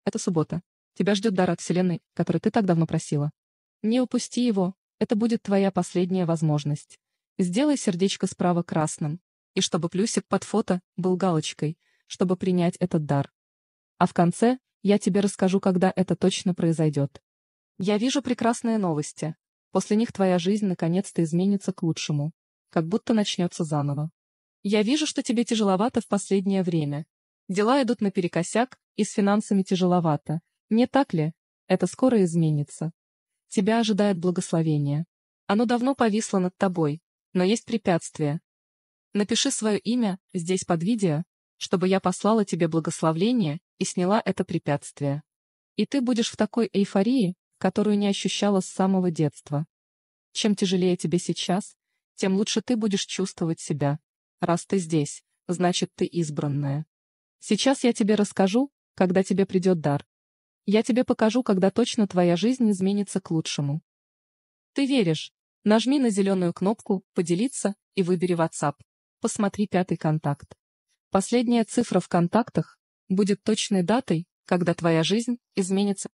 Это суббота. Тебя ждет дар от Вселенной, который ты так давно просила. Не упусти его, это будет твоя последняя возможность. Сделай сердечко справа красным, и чтобы плюсик под фото был галочкой, чтобы принять этот дар. А в конце я тебе расскажу, когда это точно произойдет. Я вижу прекрасные новости. После них твоя жизнь наконец-то изменится к лучшему, как будто начнется заново. Я вижу, что тебе тяжеловато в последнее время. Дела идут наперекосяк, и с финансами тяжеловато. Не так ли? Это скоро изменится. Тебя ожидает благословение. Оно давно повисло над тобой, но есть препятствие. Напиши свое имя здесь под видео, чтобы я послала тебе благословление и сняла это препятствие. И ты будешь в такой эйфории, которую не ощущала с самого детства. Чем тяжелее тебе сейчас, тем лучше ты будешь чувствовать себя. Раз ты здесь, значит ты избранная. Сейчас я тебе расскажу, когда тебе придет дар. Я тебе покажу, когда точно твоя жизнь изменится к лучшему. Ты веришь? Нажми на зеленую кнопку «Поделиться» и выбери WhatsApp. Посмотри 5-й контакт. Последняя цифра в контактах будет точной датой, когда твоя жизнь изменится.